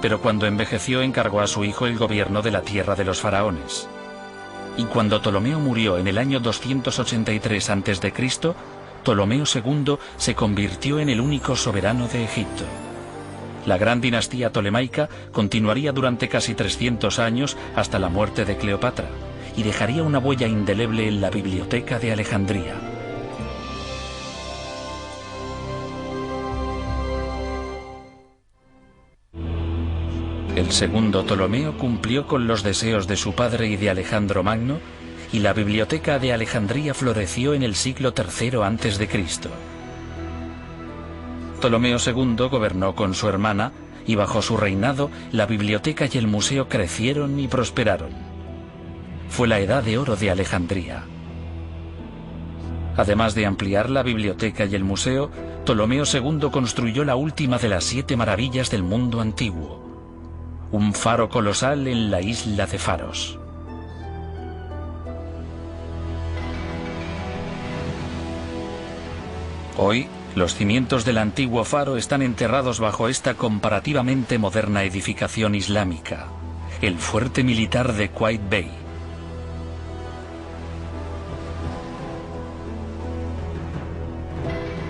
pero cuando envejeció encargó a su hijo el gobierno de la tierra de los faraones. Y cuando Ptolomeo murió en el año 283 a.C., Ptolomeo II se convirtió en el único soberano de Egipto. La gran dinastía tolemaica continuaría durante casi 300 años hasta la muerte de Cleopatra y dejaría una huella indeleble en la Biblioteca de Alejandría. El segundo Ptolomeo cumplió con los deseos de su padre y de Alejandro Magno, y la Biblioteca de Alejandría floreció en el siglo III a.C. Ptolomeo II gobernó con su hermana, y bajo su reinado la biblioteca y el museo crecieron y prosperaron. Fue la edad de oro de Alejandría. Además de ampliar la biblioteca y el museo, Ptolomeo II construyó la última de las 7 maravillas del mundo antiguo: un faro colosal en la isla de Faros. Hoy, los cimientos del antiguo faro están enterrados bajo esta comparativamente moderna edificación islámica, el fuerte militar de Qaid Bey.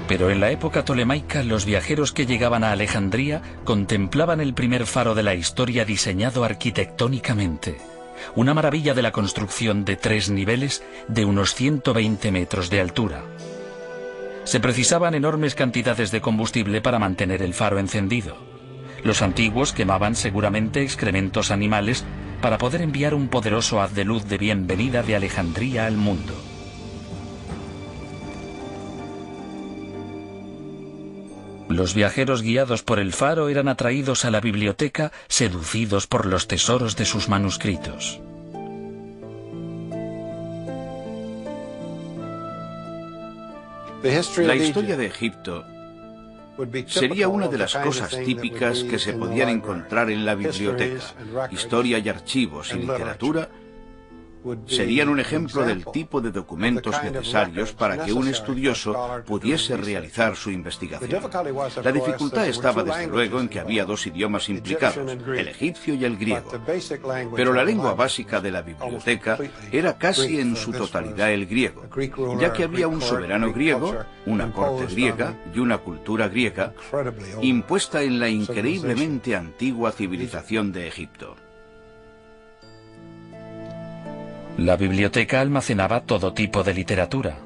Pero en la época tolemaica, los viajeros que llegaban a Alejandría contemplaban el primer faro de la historia diseñado arquitectónicamente, una maravilla de la construcción de 3 niveles de unos 120 metros de altura. Se precisaban enormes cantidades de combustible para mantener el faro encendido. Los antiguos quemaban seguramente excrementos animales para poder enviar un poderoso haz de luz de bienvenida de Alejandría al mundo. Los viajeros guiados por el faro eran atraídos a la biblioteca, seducidos por los tesoros de sus manuscritos. La historia de Egipto sería una de las cosas típicas que se podían encontrar en la biblioteca. Historia y archivos y literatura serían un ejemplo del tipo de documentos necesarios para que un estudioso pudiese realizar su investigación. La dificultad estaba desde luego en que había 2 idiomas implicados, el egipcio y el griego. Pero la lengua básica de la biblioteca era casi en su totalidad el griego, ya que había un soberano griego, una corte griega y una cultura griega impuesta en la increíblemente antigua civilización de Egipto. La biblioteca almacenaba todo tipo de literatura.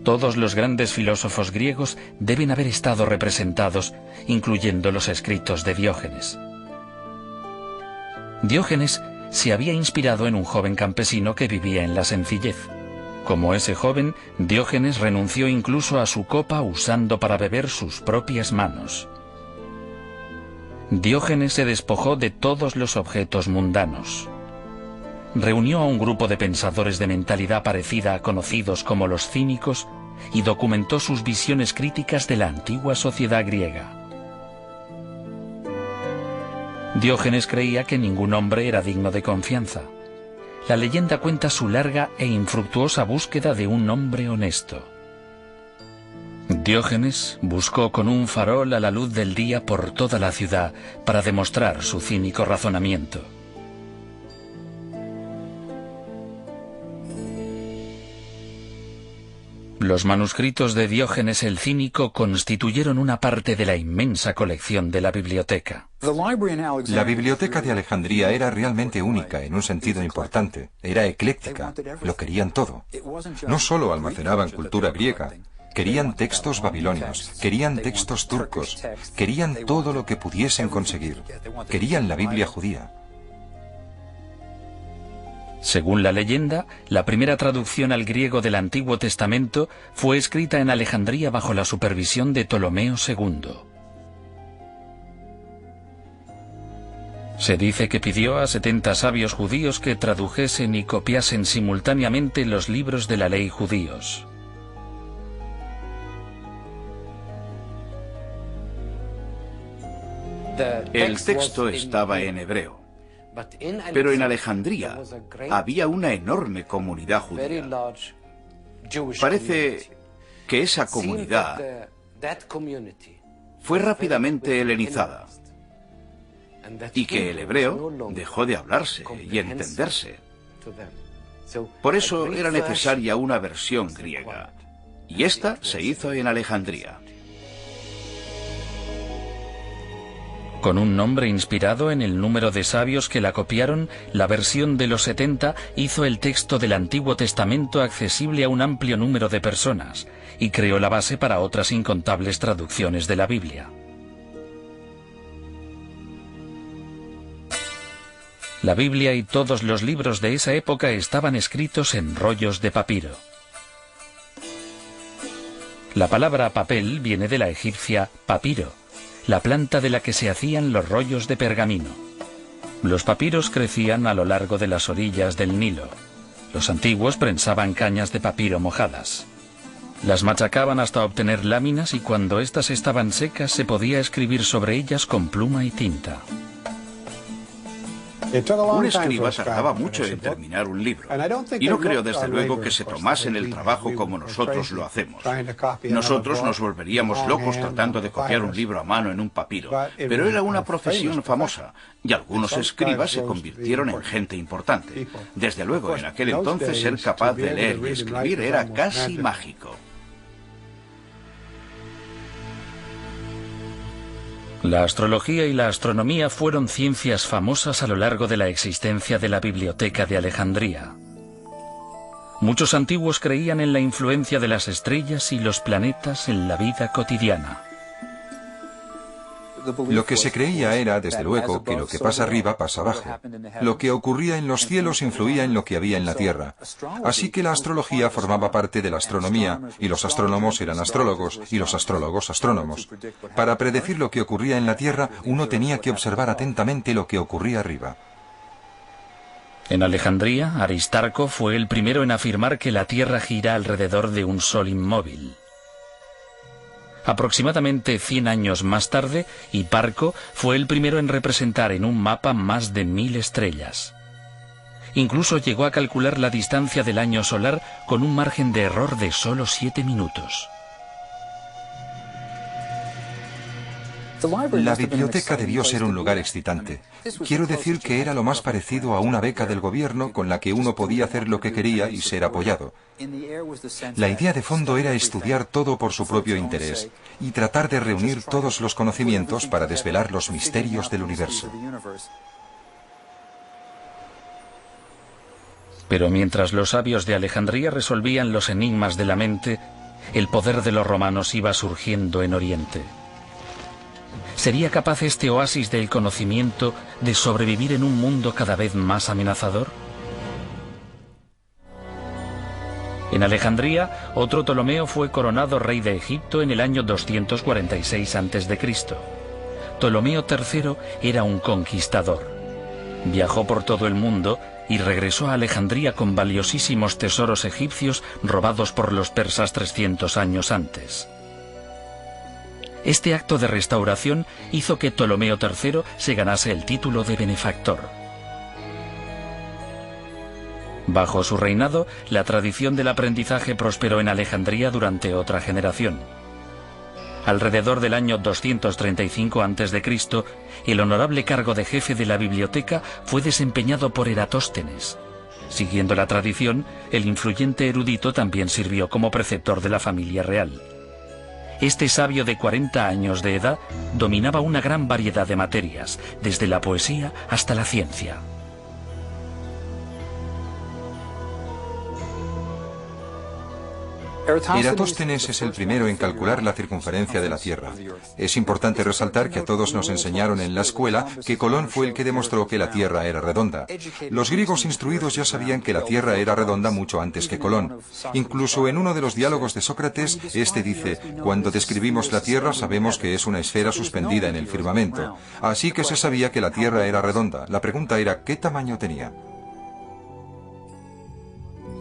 Todos los grandes filósofos griegos deben haber estado representados, incluyendo los escritos de Diógenes. Diógenes se había inspirado en un joven campesino que vivía en la sencillez. Como ese joven, Diógenes renunció incluso a su copa usando para beber sus propias manos. Diógenes se despojó de todos los objetos mundanos. Reunió a un grupo de pensadores de mentalidad parecida a conocidos como los cínicos y documentó sus visiones críticas de la antigua sociedad griega. Diógenes creía que ningún hombre era digno de confianza. La leyenda cuenta su larga e infructuosa búsqueda de un hombre honesto. Diógenes buscó con un farol a la luz del día por toda la ciudad para demostrar su cínico razonamiento. Los manuscritos de Diógenes el Cínico constituyeron una parte de la inmensa colección de la biblioteca. La biblioteca de Alejandría era realmente única en un sentido importante. Era ecléctica, lo querían todo. No solo almacenaban cultura griega, querían textos babilonios, querían textos turcos, querían todo lo que pudiesen conseguir. Querían la Biblia judía. Según la leyenda, la primera traducción al griego del Antiguo Testamento fue escrita en Alejandría bajo la supervisión de Ptolomeo II. Se dice que pidió a 70 sabios judíos que tradujesen y copiasen simultáneamente los libros de la ley judíos. El texto estaba en hebreo. Pero en Alejandría había una enorme comunidad judía. Parece que esa comunidad fue rápidamente helenizada. y que el hebreo dejó de hablarse y entenderse. Por eso era necesaria una versión griega, y esta se hizo en Alejandría. Con un nombre inspirado en el número de sabios que la copiaron, la versión de los 70 hizo el texto del Antiguo Testamento accesible a un amplio número de personas y creó la base para otras incontables traducciones de la Biblia. La Biblia y todos los libros de esa época estaban escritos en rollos de papiro. La palabra papel viene de la egipcia papiro, la planta de la que se hacían los rollos de pergamino. Los papiros crecían a lo largo de las orillas del Nilo. Los antiguos prensaban cañas de papiro mojadas. Las machacaban hasta obtener láminas y cuando éstas estaban secas se podía escribir sobre ellas con pluma y tinta. Un escriba tardaba mucho en terminar un libro, y no creo desde luego que se tomasen el trabajo como nosotros lo hacemos. Nosotros nos volveríamos locos tratando de copiar un libro a mano en un papiro, pero era una profesión famosa, y algunos escribas se convirtieron en gente importante. Desde luego, en aquel entonces ser capaz de leer y escribir era casi mágico. La astrología y la astronomía fueron ciencias famosas a lo largo de la existencia de la Biblioteca de Alejandría. Muchos antiguos creían en la influencia de las estrellas y los planetas en la vida cotidiana. Lo que se creía era, desde luego, que lo que pasa arriba pasa abajo. Lo que ocurría en los cielos influía en lo que había en la tierra. Así que la astrología formaba parte de la astronomía, y los astrónomos eran astrólogos, y los astrólogos astrónomos. Para predecir lo que ocurría en la tierra, uno tenía que observar atentamente lo que ocurría arriba. En Alejandría, Aristarco fue el primero en afirmar que la Tierra gira alrededor de un sol inmóvil. Aproximadamente 100 años más tarde, Hiparco fue el primero en representar en un mapa más de 1000 estrellas. Incluso llegó a calcular la distancia del año solar con un margen de error de solo 7 minutos. La biblioteca debió ser un lugar excitante. Quiero decir que era lo más parecido a una beca del gobierno con la que uno podía hacer lo que quería y ser apoyado. La idea de fondo era estudiar todo por su propio interés y tratar de reunir todos los conocimientos para desvelar los misterios del universo. Pero mientras los sabios de Alejandría resolvían los enigmas de la mente, el poder de los romanos iba surgiendo en Oriente. ¿Sería capaz este oasis del conocimiento de sobrevivir en un mundo cada vez más amenazador? En Alejandría, otro Ptolomeo fue coronado rey de Egipto en el año 246 a.C. Ptolomeo III era un conquistador. Viajó por todo el mundo y regresó a Alejandría con valiosísimos tesoros egipcios robados por los persas 300 años antes. Este acto de restauración hizo que Ptolomeo III se ganase el título de benefactor. Bajo su reinado, la tradición del aprendizaje prosperó en Alejandría durante otra generación. Alrededor del año 235 a.C., el honorable cargo de jefe de la biblioteca fue desempeñado por Eratóstenes. Siguiendo la tradición, el influyente erudito también sirvió como preceptor de la familia real. Este sabio de 40 años de edad dominaba una gran variedad de materias, desde la poesía hasta la ciencia. Eratóstenes es el primero en calcular la circunferencia de la Tierra. Es importante resaltar que a todos nos enseñaron en la escuela que Colón fue el que demostró que la Tierra era redonda. Los griegos instruidos ya sabían que la Tierra era redonda mucho antes que Colón. Incluso en uno de los diálogos de Sócrates, este dice: cuando describimos la Tierra sabemos que es una esfera suspendida en el firmamento. Así que se sabía que la Tierra era redonda. La pregunta era ¿qué tamaño tenía?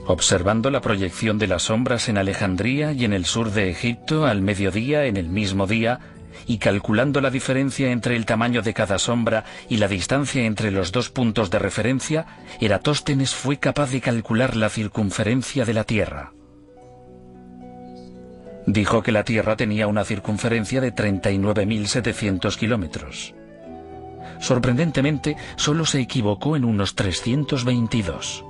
Observando la proyección de las sombras en Alejandría y en el sur de Egipto al mediodía en el mismo día, y calculando la diferencia entre el tamaño de cada sombra y la distancia entre los dos puntos de referencia, Eratóstenes fue capaz de calcular la circunferencia de la Tierra. Dijo que la Tierra tenía una circunferencia de 39.700 kilómetros. Sorprendentemente, solo se equivocó en unos 322.